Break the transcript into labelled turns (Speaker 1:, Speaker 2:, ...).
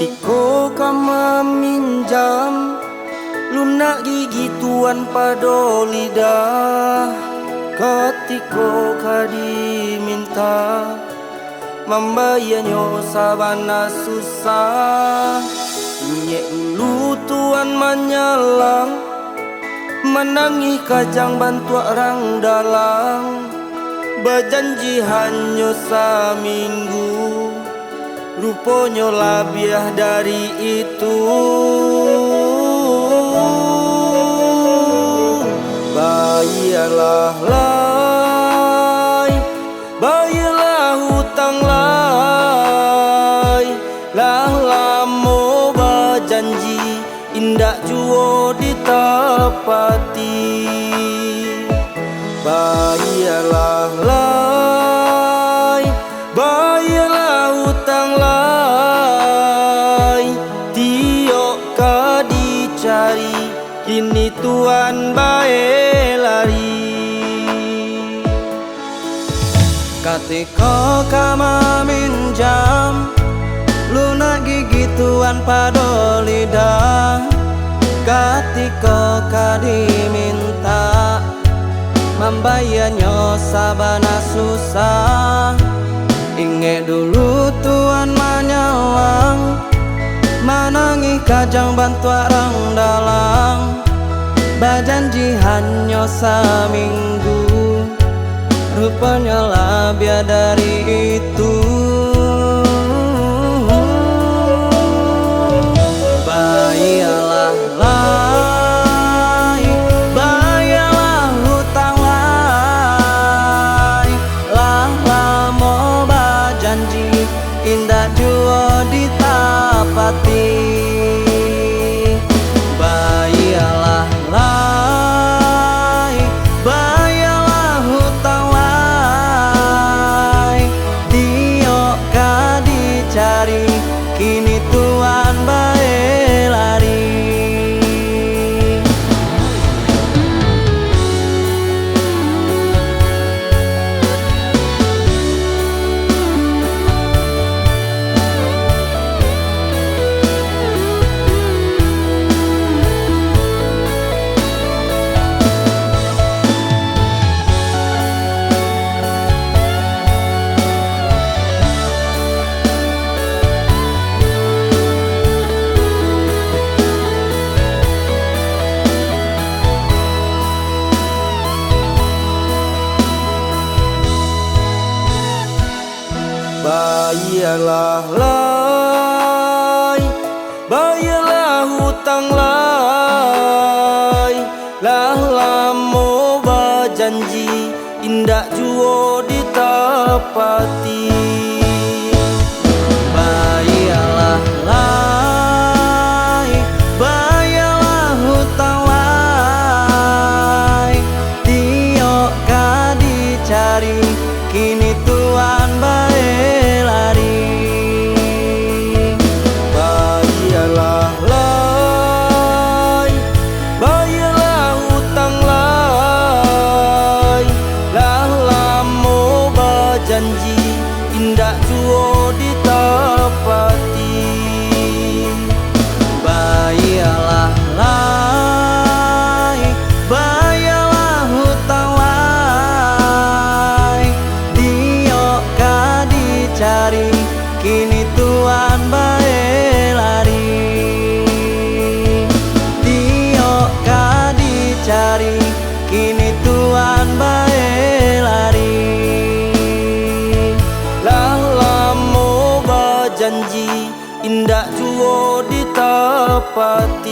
Speaker 1: Tiko kama minjam lunak gigi tuan pado lidah. Ketiko kadi minta membayarnya sabana susah. Nyek dulu tuan menyalang menangis kajang bantu orang dalang. Berjanji hanya seminggu, rupanya lebih dari itu. Bayarlah lai, bayarlah hutang lai. Lah lama berjanji indak jua ditepati. Bayarlah lai, bayarlah hutang lai. Tiok ka dicari, kini tuan bae lari. Ketika kama minjam lunak gigi tuan pado lidah. Ketika ka diminta membayarnya sabana susah. Ingat dulu tuan menyalang menangis kajang bantu orang dalang. Berjanji hanya seminggu, rupanya lebih dari itu. Bayarlah lai, bayarlah hutang lai. Lah lama berjanji indah jua ditepati. Bayarlah lai, bayarlah hutang lai. Tiok ka dicari, kini tuan bae lari. Bayarlah lai, bayarlah hutang lai. Lah lama berjanji indak jua ditepati. Bayarlah lai, bayarlah hutang lai. Tiok ka dicari, kini tuan bae lari. Bayarlah lai, bayarlah hutang lai. Lah lama berjanji indak jua ditepati. Bayarlah lai, bayarlah hutang lai. Tiok ka dicari, kini tuan bae lari. Tiok ka dicari, kini tuan bae lari. Lah lama berjanji indak jua ditepati.